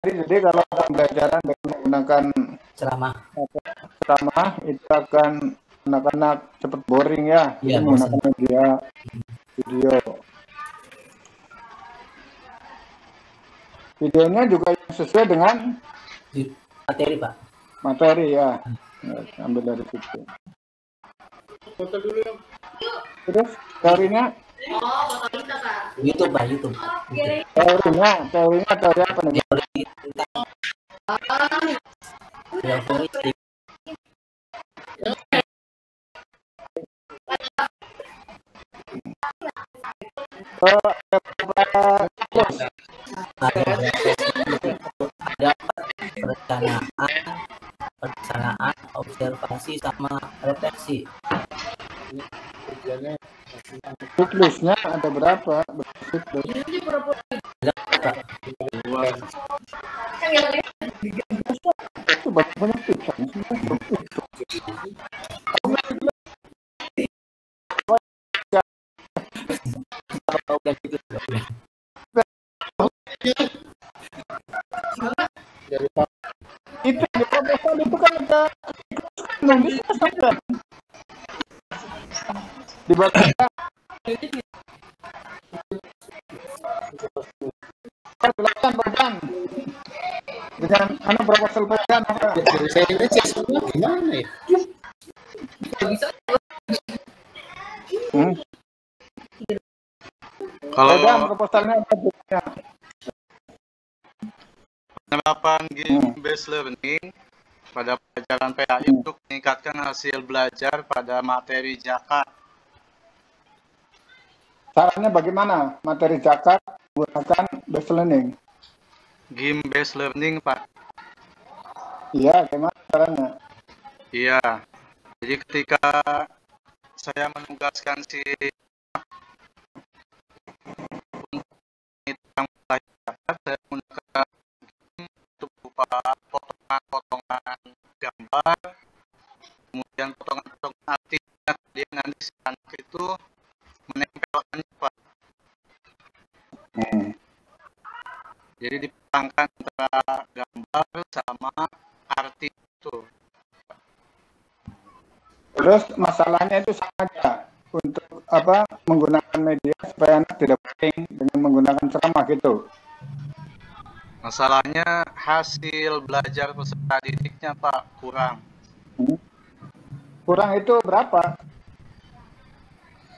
Jadi kalau pembelajaran menggunakan ceramah itu akan anak-anak cepat boring ya. Jadi menggunakan media video. Videonya juga sesuai dengan materi, Pak. Materi ya. Ambil dari situ. Foto dulu dong. Terus teorinya? YouTube, Pak. YouTube. Teorinya teori apa nih? Teori ada perencanaan, observasi sama refleksi. Siklusnya ada berapa? Siklus. Itu banyak pisang. Itu di proposal itu kan ada nulisnya di belakangnya silakan Badan dengan proposal Badan apa? Saya ini semua gimana ya? Kalau proposalnya apa bukunya? Penerapan game based learning pada pelajaran PAI untuk meningkatkan hasil belajar pada materi zakat. Caranya bagaimana? Materi zakat menggunakan based learning. Game based learning, Pak. Iya, gimana caranya? Iya. Jadi ketika saya menugaskan si tentang zakat, saya menggunakan untuk berupa potongan-potongan gambar, kemudian potongan-potongan artinya, dia nanti si anak itu menempelkannya, Pak. Jadi dipasangkan antara gambar sama arti itu. Terus masalahnya itu sama aja untuk apa menggunakan media supaya anak tidak boring dengan menggunakan ceramah gitu. Masalahnya hasil belajar peserta didiknya, Pak, kurang. Kurang itu berapa?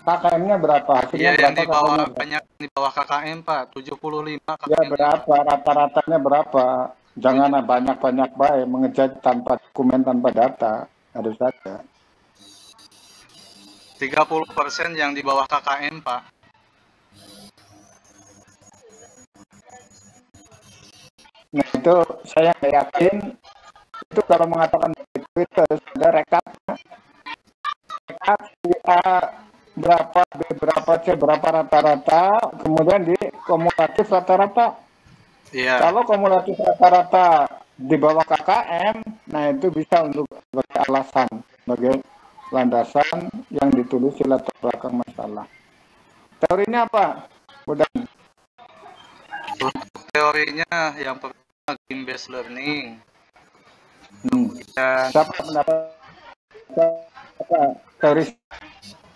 KKM-nya berapa? Hasilnya Iya, yang berapa? di bawah banyak di bawah KKM, Pak, 75 KKM. Ya berapa? Rata-ratanya berapa? Jangan banyak-banyak baik mengejar tanpa dokumen, tanpa data. Harus saja. 30% yang di bawah KKM, Pak. Nah itu saya nggak yakin. Itu kalau mengatakan itu harus ada rekap. Rekap berapa B berapa C berapa rata-rata, kemudian di kumulatif rata-rata. Iya. Kalau kumulatif rata-rata di bawah KKM, nah itu bisa untuk sebagai alasan, sebagai landasan yang ditulis di latar belakang masalah. Teorinya apa? Udah. Untuk teorinya yang pertama game based learning. Dan Siapa pendapat? Apa teori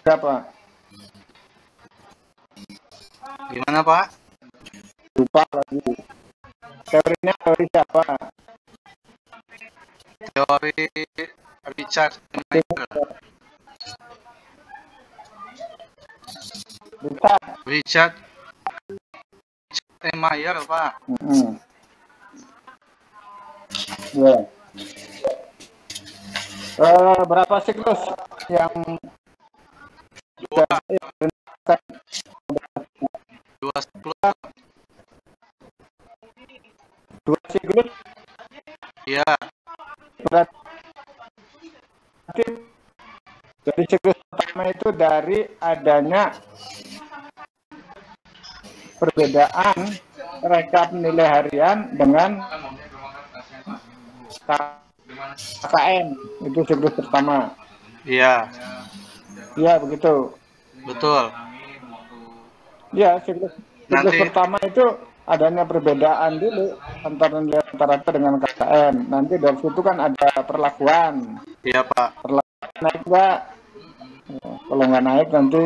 siapa? Gimana, Pak? Lupa lagi. Teorinya teori siapa? Teori Richard Mayer. Richard Mayer, Pak. Ya. Berapa siklus yang Dua siklus. Dua siklus? Iya. Berarti dari siklus pertama itu dari adanya perbedaan rekap nilai harian dengan KKM, itu siklus pertama. Iya. Iya begitu. Betul. Iya siklus pertama itu adanya perbedaan dulu antara nilai rata-rata dengan KKM. Nanti dari situ kan ada perlakuan. Iya Pak. Perlakuan naik nggak? Kalau nggak naik nanti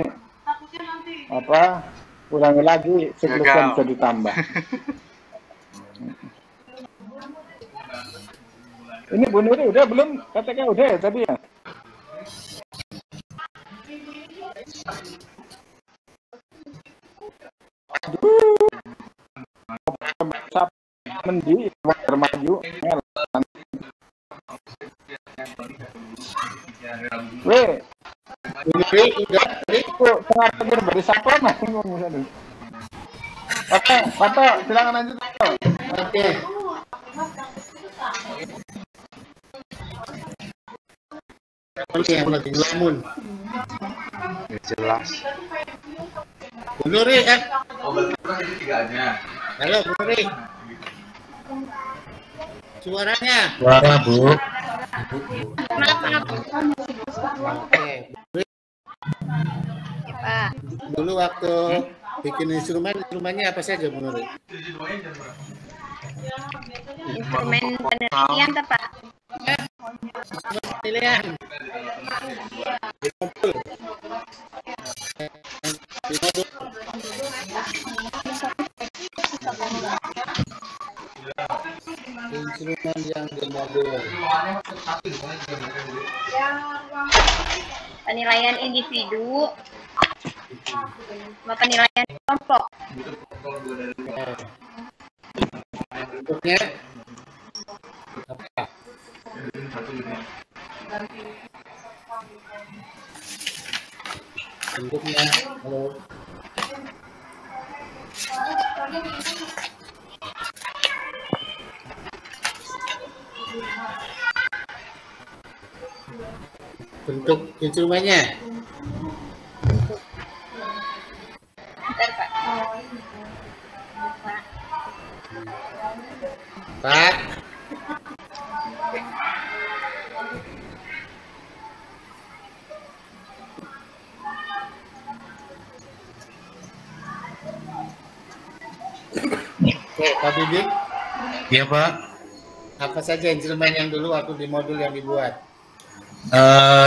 ulangi lagi, siklusnya bisa ditambah. Ini Bu Nuri udah belum? Katanya udah ya tadi ya? Aduh. Mendi maju. Weh. Udah beri siapa mas? Oke, Pato, silakan lanjut. Oke. Oke, yang lagi ngelamun. Jelas. Bu Nuri, halo Bu Nuri. Suaranya. Suara Bu. Oke. Pak. Dulu waktu bikin instrumennya apa saja Bu Nuri? Instrumen penelitian Pak. Pilihan. Instrumen yang dimodul. Penilaian individu sama penilaian kelompok. Bentuknya apa? Bentuknya, halo. Bentuk instrumennya. Bentar, Pak. Pak. Oke, Pak Bibik. Iya Pak. Apa saja instrumen yang dulu waktu di modul yang dibuat?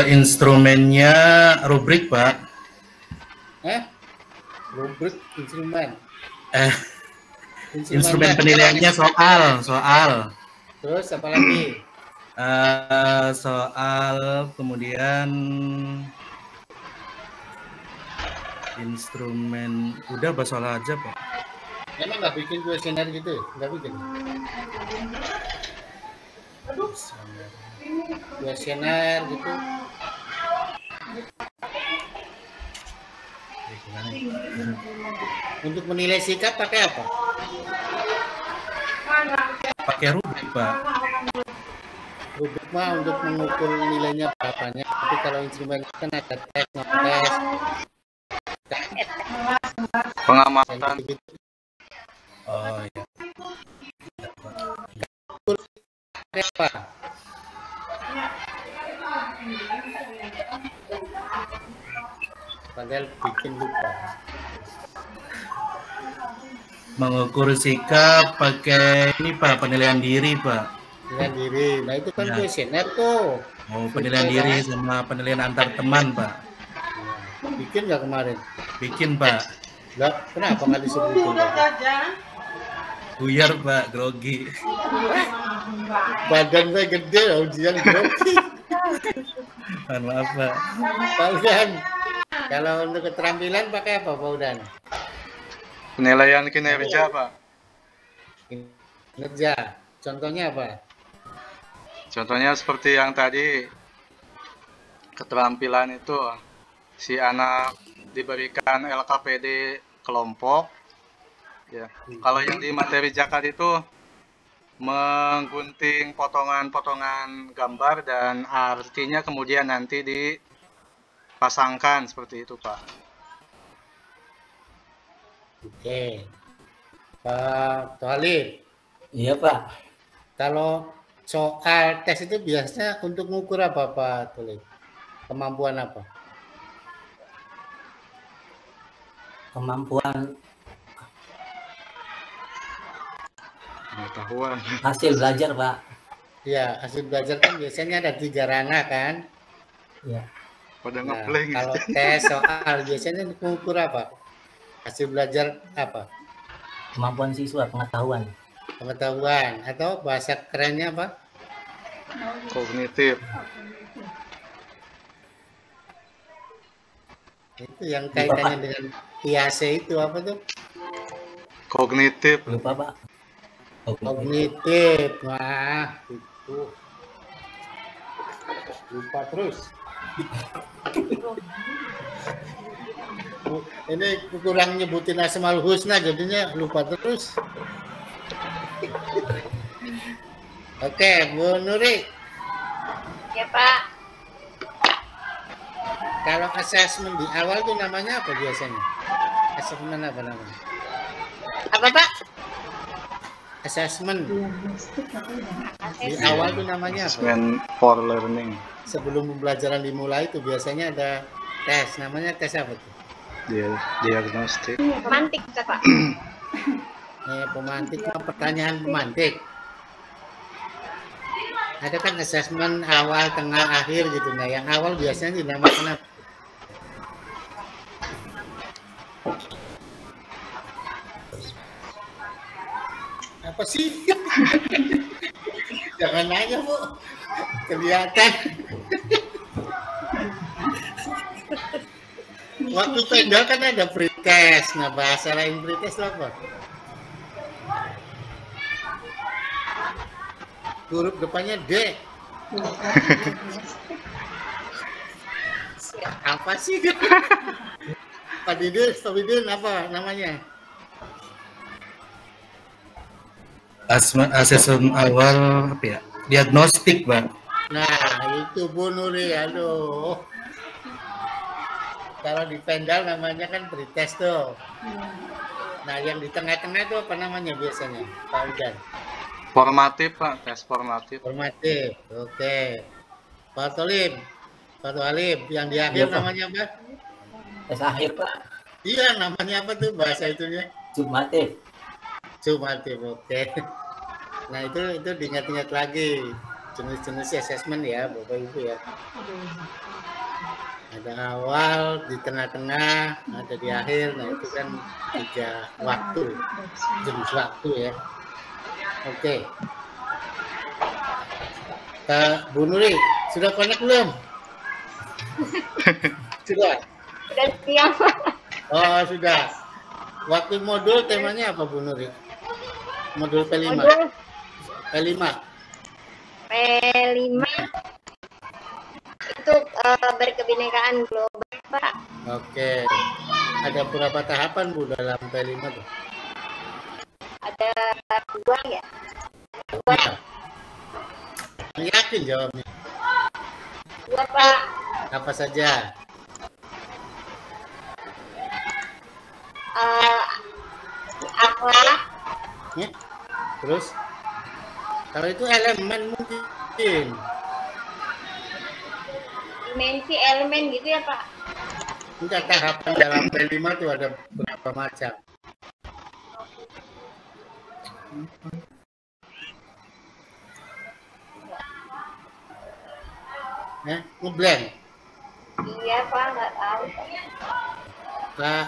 Instrumennya rubrik Pak. Rubrik instrumen. Instrumen penilaiannya soal. Terus apa lagi? Soal, kemudian instrumen, udah bahas soal aja Pak. Emang nggak bikin kuesioner gitu? Nggak bikin? Kuesioner gitu? Untuk menilai sikap pakai apa? Pakai rubrik Pak. Rubrik mah untuk mengukur nilainya berapanya. Tapi kalau instrumen kan ada tes, ngetes, Pengamatan. Oh iya. pakai apa? Padahal bikin lupa. Mengukur sikap pakai ini Pak, penilaian diri Pak. Penilaian diri. Nah itu kan Ya. kuesioner tuh. Oh, penilaian diri sama penilaian antar teman Pak. Bikin nggak kemarin? Bikin Pak. Lah, kenapa nggak disebutin? Buyar Pak, grogi. Badan gue gede, ujian grogi. Mohon maaf Pak. Pak Udan, kalau untuk keterampilan pakai apa Pak Udan? Penilaian kinerja Pak. Kinerja. Contohnya apa? Contohnya seperti yang tadi, keterampilan itu si anak diberikan LKPD kelompok, ya. Kalau yang di materi Jakat itu menggunting potongan-potongan gambar dan artinya kemudian nanti dipasangkan seperti itu Pak. Oke. Pak Tohalid, Iya Pak. kalau soal tes itu biasanya untuk mengukur apa Pak Tohalid? Kemampuan apa? Kemampuan Pengetahuan. Hasil belajar, Pak. Ya, hasil belajar kan biasanya ada 3 ranah kan. Ya. Pada Nah, ngeblank. kalau tes soal biasanya mengukur apa? Hasil belajar apa? Kemampuan siswa, pengetahuan. Pengetahuan atau bahasa kerennya apa? Kognitif. Itu yang kaitannya dengan IAC itu apa tuh? Kognitif. Lupa, Pak. Kognitif. Wah, itu. Lupa terus. Ini kurang nyebutin Asmaul Husna jadinya lupa terus. Oke, Bu Nuri. Ya, Pak. Kalau assessment di awal tuh namanya apa biasanya? Assessment apa namanya? Apa, Pak? Assessment. Di awal tuh namanya apa? Assessment for learning. Sebelum pembelajaran dimulai itu biasanya ada tes. Namanya tes apa tuh? Diagnostik. Pemantik, Pak. Pemantik, pertanyaan pemantik. Ada kan assessment awal, tengah, akhir gitu. Nah, yang awal biasanya dinamakan apa? Apa sih? Jangan nanya, Bu. Kelihatan. Waktu pendal kan ada pretest. Nah, bahasa lain pretest apa? Huruf depannya D. Apa sih? Pak Didin apa namanya? Asesmen awal apa ya? Diagnostik, Pak. Nah, itu Bu Nuri, aduh. Kalau di pendal namanya kan pretest tuh. Nah, yang di tengah-tengah itu apa namanya biasanya, Pak Udan? Formatif, Pak. Tes formatif. Formatif, oke. Pak Tolim, yang di akhir Iya, Pak. namanya apa? Tes akhir, Pak. Iya, namanya apa tuh bahasa itunya? Sumatif. Sumatif, oke. Nah, itu diingat-ingat lagi. Jenis-jenis assessment ya, Bapak Ibu ya. Ada awal, di tengah-tengah, ada di akhir. Nah, itu kan 3 waktu, jenis waktu ya. Oke. Bu Nuri, sudah connect belum? Sudah? Udah siap, Pak. Oh, sudah. Waktu modul temanya apa, Bu Nuri? Modul P5. Modul P5. P5 itu berkebinekaan global, Pak. Oke. Ada berapa tahapan, Bu, dalam P5 tuh? Ada 2 ya? 2, Yakin jawabnya? 2, Pak. Apa saja? Akhlak, Ya. Terus? Kalau itu elemen mungkin. dimensi elemen gitu ya, Pak? Enggak, tahapan dalam P5 itu ada berapa macam? Ngeblank. Iya, Pak, nggak tahu. Pak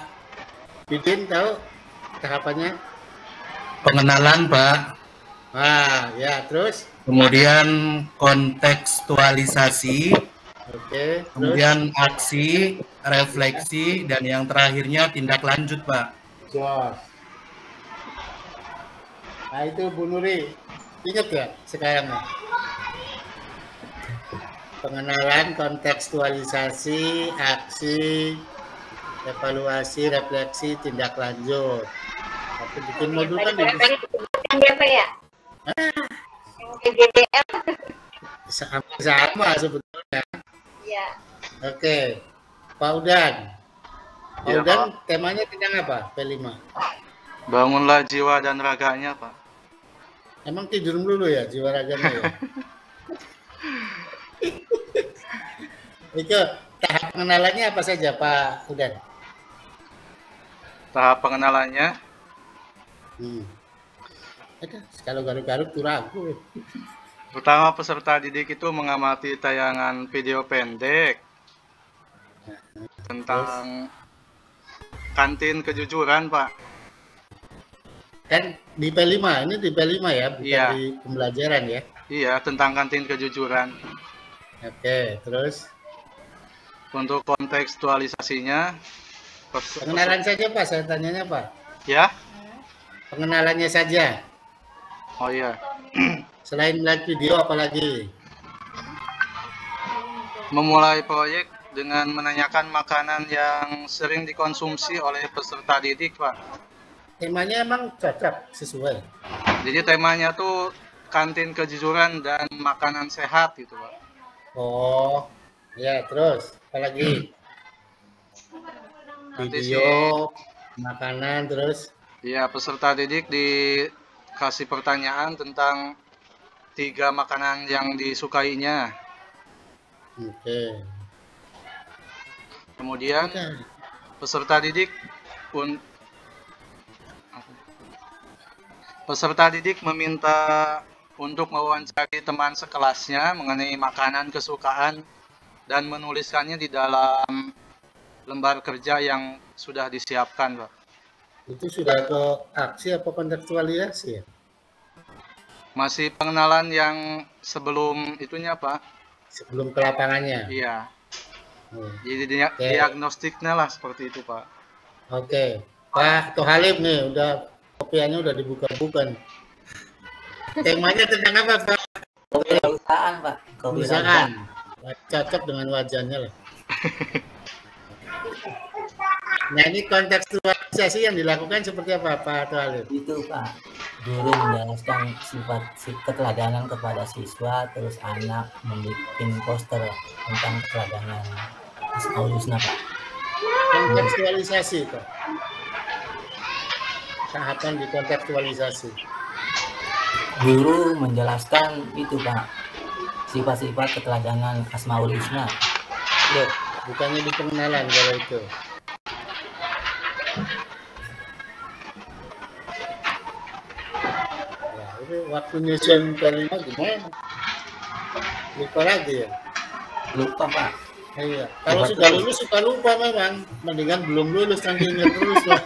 Didin tahu tahapannya? Pengenalan, Pak. Nah, ya, terus? Kemudian kontekstualisasi, Oke, terus? kemudian aksi, refleksi, dan yang terakhirnya tindak lanjut, Pak. Jos. Nah, itu Bu Nuri. Ingat ya sekarang ya? Pengenalan, kontekstualisasi, aksi, evaluasi, refleksi, tindak lanjut. Tapi bikin modul kan Yang berapa ya? Yang PJDL. sama sebetulnya. Iya. Oke, Pak Udan. Pak Ya, Udan, Pak. temanya tentang apa? P5. Bangunlah jiwa dan raganya, Pak. Emang tidur dulu ya jiwa raganya ya? Itu tahap pengenalannya apa saja, Pak Udan? Tahap pengenalannya Kalau garuk-garuk tuh ragu. Pertama, peserta didik itu mengamati tayangan video pendek tentang kantin kejujuran, Pak. Kan di P5, ini di P5 ya, bukan Iya. di pembelajaran ya. Iya, tentang kantin kejujuran. Oke, terus Untuk kontekstualisasinya, pengenalan saja Pak, saya tanyanya Pak. ya. Pengenalannya saja. Oh iya. Selain live video apalagi? Memulai proyek dengan menanyakan makanan yang sering dikonsumsi oleh peserta didik, Pak. Temanya emang cocok, sesuai. Jadi temanya tuh kantin kejujuran dan makanan sehat gitu, Pak. Oh, ya terus apalagi? Nanti Video, makanan, terus Ya, peserta didik dikasih pertanyaan tentang 3 makanan yang disukainya. oke. Kemudian Oke. peserta didik meminta untuk mewawancari teman sekelasnya mengenai makanan kesukaan dan menuliskannya di dalam lembar kerja yang sudah disiapkan, Pak. Itu sudah ke aksi apa kontekstualisasi ya? Masih pengenalan yang sebelum itunya, Pak. Sebelum ke lapangannya. Iya. Hmm. Jadi Oke. diagnostiknya lah seperti itu, Pak. Oke, Pak Tohalib nih, udah kopiannya udah dibuka-buka nih. Temanya tentang apa Pak? Kewirausahaan, Pak. Kewirausahaan. Cocok dengan wajahnya lah. Nah ini kontekstualisasi yang dilakukan seperti apa Pak Tohalib? Itu, Pak. Guru menjelaskan sifat keteladanan kepada siswa, terus anak membuat poster tentang keteladanan Asmaul Husna, Pak. Kontekstualisasi Pak. Tahapan di kontekstualisasi. Guru menjelaskan itu, Pak, sifat-sifat keteladanan Asmaul Husna. Loh, bukannya di pengenalan kalau itu. Ya, itu waktu nyusun kalimat gimana? Lupa lagi ya? Lupa, Pak. Iya. Kalau sudah lulus suka lupa memang. Mendingan belum lulus nanti ingat terus lah.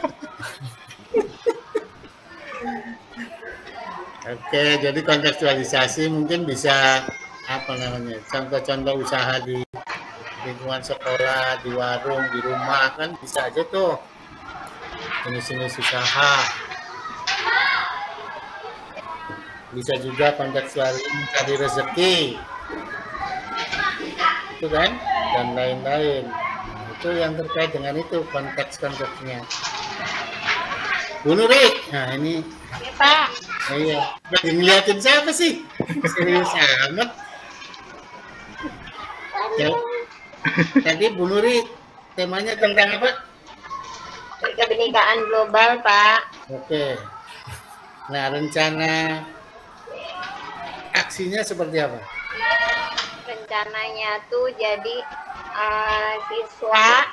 Oke, jadi kontekstualisasi mungkin bisa apa namanya? Contoh-contoh usaha di lingkungan sekolah, di warung, di rumah kan bisa aja tuh. Jenis-jenis usaha. Bisa juga kontekstualisasi mencari rezeki. Itu kan? Dan lain-lain. Nah, itu yang terkait dengan itu konteks-konteksnya. Bu Nurik, nah ini Ya, Pak. iya, lagi ngeliatin siapa sih? Serius amat. Ya. Tadi Bu Nuri temanya tentang apa? Kebinekaan global, Pak. Oke. Nah rencana aksinya seperti apa? Rencananya tuh jadi siswa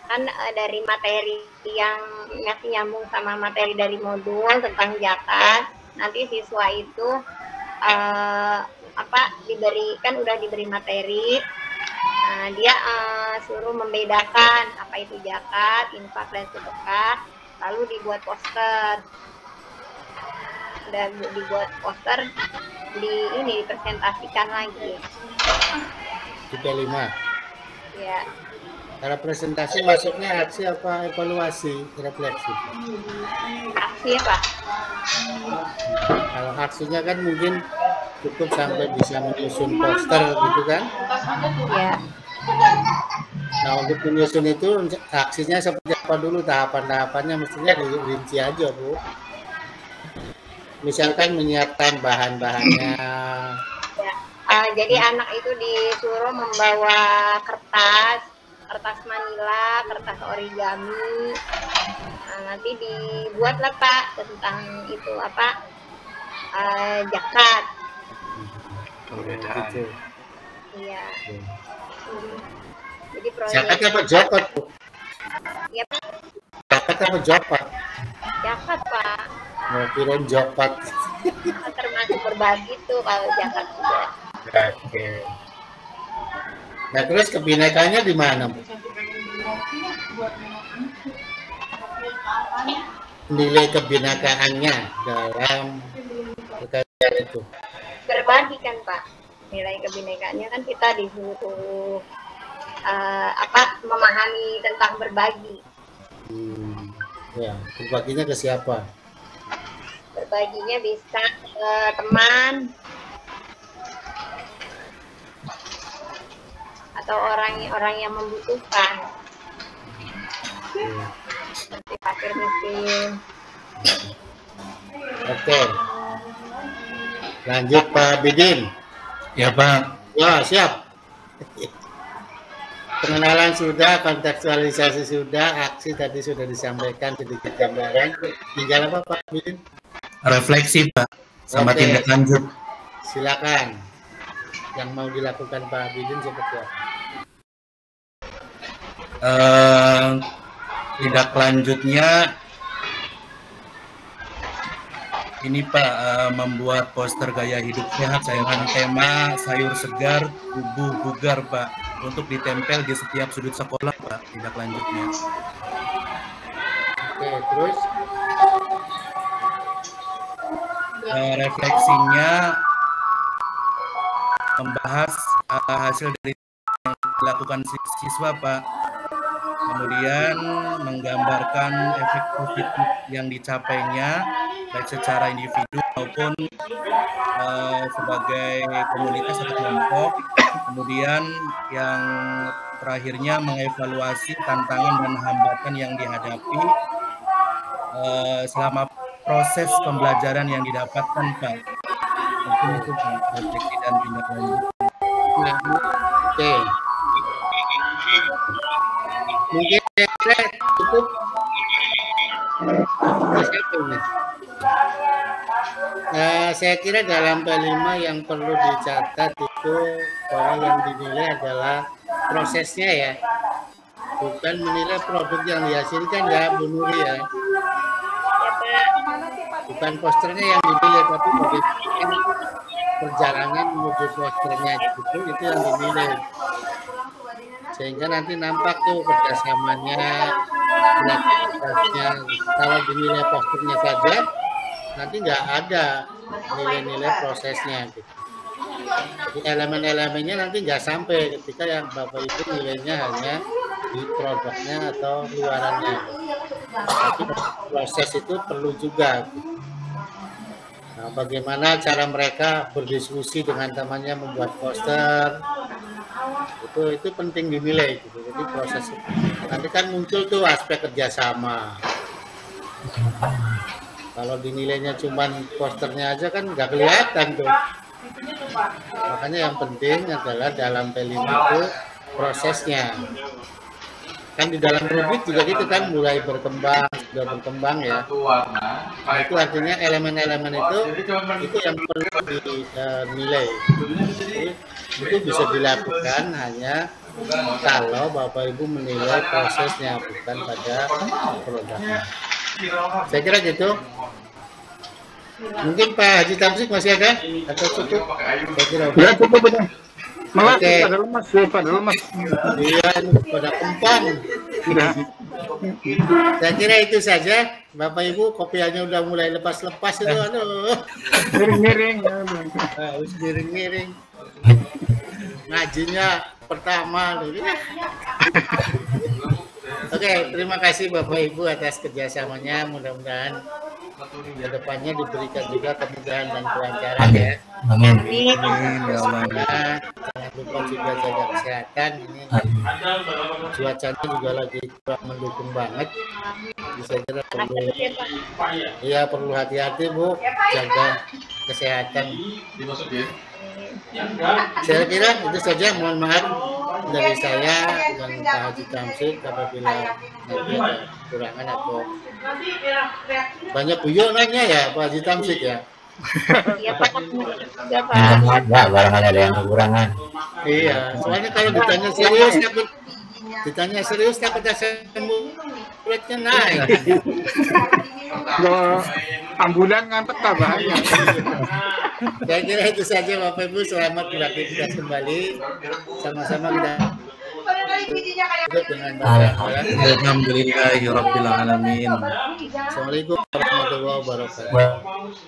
kan dari materi yang masih nyambung sama materi dari modul tentang zakat, nanti siswa itu udah diberi materi, dia suruh membedakan apa itu zakat, infak dan sedekah, lalu dibuat poster dipresentasikan lagi Di P5. ya. Kalau presentasi masuknya aksi apa evaluasi, refleksi? Aksi ya, Pak. Kalau aksinya kan mungkin cukup sampai bisa menyusun poster gitu kan? Ya. Nah untuk menyusun itu aksinya seperti apa dulu, tahapan-tahapannya mestinya dirinci aja Bu. Misalkan menyiapkan bahan-bahannya. Jadi anak itu disuruh membawa kertas manila, kertas origami. Nanti dibuatlah Pak tentang itu zakat. Perbedaan. Gitu. Iya. Jadi proyek Zakat apa jokot Bu? ya Pak, Zakat apa jokot? zakat Pak. Mau kirain jopat. Termasuk berbagi tuh kalau zakat juga. Oke. Nah terus kebinekannya di mana, Bu? Nilai kebinekaannya dalam perkara itu. Berbagi kan Pak. Nilai kebinekaannya kan kita disuruh memahami tentang berbagi. Ya, berbaginya ke siapa? Berbaginya bisa ke teman atau orang yang membutuhkan, seperti fakir miskin. Oke. Lanjut Pak Bidin. Ya Pak. Ya siap. Pengenalan sudah, kontekstualisasi sudah, aksi tadi sudah disampaikan sedikit gambaran. Tinggal apa Pak Bidin? Refleksi Pak, sama Oke. tindak lanjut. Silakan. Yang mau dilakukan Pak Bidin seperti apa? Tindak lanjutnya ini Pak, membuat poster gaya hidup sehat dengan tema sayur segar, tubuh bugar Pak, untuk ditempel di setiap sudut sekolah Pak, tindak lanjutnya. Oke, terus? Refleksinya membahas hasil dari yang dilakukan siswa Pak, kemudian menggambarkan efek positif yang dicapainya baik secara individu maupun sebagai komunitas atau kelompok. Kemudian yang terakhirnya mengevaluasi tantangan dan hambatan yang dihadapi selama proses pembelajaran yang didapatkan Pak. Mungkin itu refleksi dan tindak lanjut. Oke. Mungkin cukup. Saya kira dalam P5 yang perlu dicatat itu bahwa yang dinilai adalah prosesnya ya, bukan menilai produk yang dihasilkan ya Bu Nuri ya. Bukan posternya yang dinilai, tapi bagaimana perjalanan menuju posternya itu yang dinilai. Sehingga nanti nampak tuh kerjasamanya, kreativitasnya. Kalau dinilai posternya saja, nanti nggak ada nilai-nilai prosesnya. Gitu. Jadi elemen-elemennya nanti nggak sampai ketika yang Bapak Ibu nilainya hanya di produknya atau luarannya. Tapi proses itu perlu juga. Nah, bagaimana cara mereka berdiskusi dengan temannya membuat poster, itu penting dinilai. Gitu. Jadi proses nanti kan muncul tuh aspek kerjasama. Kalau dinilainya cuma posternya aja kan nggak kelihatan tuh. Makanya yang penting adalah dalam P5 itu prosesnya. Kan di dalam rubrik juga gitu kan mulai berkembang, sudah berkembang ya. Nah, itu artinya elemen-elemen itu yang perlu dinilai. Jadi, itu bisa dilakukan hanya kalau Bapak Ibu menilai prosesnya bukan pada produknya. Saya kira gitu. Mungkin Pak Haji Tamsik masih ada atau cukup? Saya kira Ya cukup ini. Malah Oke. pada lemas. Iya, pada kempang. Saya kira itu saja. Bapak Ibu kopiannya udah mulai lepas-lepas itu. Aduh. Miring-miring. Harus miring-miring. Ngajinya pertama. Oke, terima kasih Bapak Ibu atas kerjasamanya. Mudah-mudahan kedepannya diberikan juga kemudahan dan kelancaran ya. Amin. Ya Allah. Nah, jangan lupa juga jaga kesehatan. Ini cuacanya juga lagi kurang mendukung banget. Jadi saya kira perlu hati-hati Bu, jaga kesehatan. Saya kira itu saja. Mohon maaf dari saya dan Pak Haji Tamsik apabila nanti ada kekurangan atau banyak buyuk nanya ya Pak Haji Tamsik ya. Iya Pak. Iya Pak. Enggak, barangkali ada yang kekurangan. Iya, soalnya kalau ditanya serius takut asam uratnya naik. Kalau ambulan ngantek tak bahaya. Saya kira itu saja Bapak Ibu, selamat beraktivitas kembali. Sama-sama kita tutup dengan baca. Alhamdulillahirabbil alamin. Assalamualaikum warahmatullahi wabarakatuh.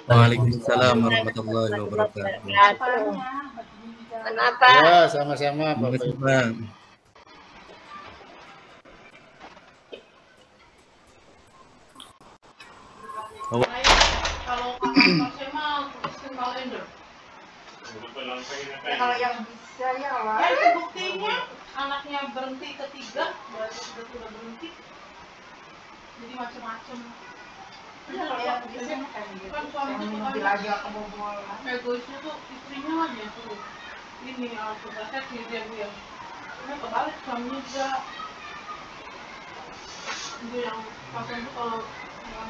Waalaikumsalam warahmatullahi wabarakatuh. Kenapa? Ya, sama-sama Bapak Ibu. Kalau saya mah tuliskan kalender. Kalau yang bisa ya lah. Ya itu buktinya anaknya berhenti ketiga, sudah berhenti. Jadi macam-macam. Ya, kalau yang bisa kan gitu. Kan suami itu mobil aja kebobolan. Egoisnya tuh istrinya aja tuh. Ini aku baca dia Bu ya. Ini kebalik suaminya juga. Itu yang pasien tuh kalau yang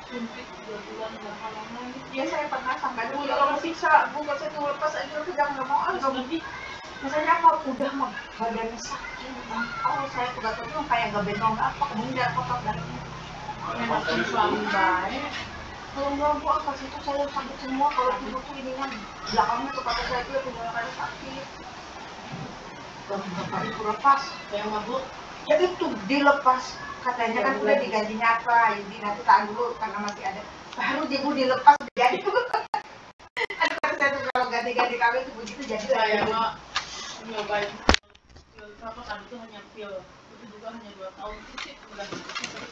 suntik 2 bulan nggak halangan. Iya saya pernah sampai dulu kalau siksa bukan saya tuh lepas aja udah nggak mau nggak mau. Misalnya kalau udah mah badannya sakit, kalau saya tuh gatel kayak nggak bentong apa, kemudian kotor darahnya. Memang suami baik. Kalau nggak bu apa sih itu saya sakit semua kalau tidur tuh ini kan belakangnya tuh kata saya tuh punya kali sakit. Berapa itu lepas? Yang mabuk. Ya itu dilepas. Katanya kan udah digajinya apa, jadi nanti tahan dulu karena masih ada. Baru ibu dilepas jadi tuh. Saya tuh kalau ganti-ganti kawin itu begitu jadi. Saya mah nyobain pil apa tadi itu hanya pil itu juga hanya 2 tahun sih udah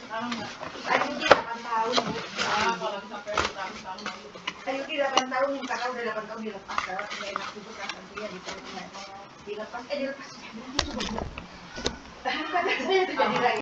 sekarang nggak. Saya di 8 tahun bu. Kalau sampai tahun lalu. Saya di 8 tahun karena udah 8 tahun dilepas kalau nggak enak juga kan dia dilepas dilepas jadi. Kan saya itu jadi lagi.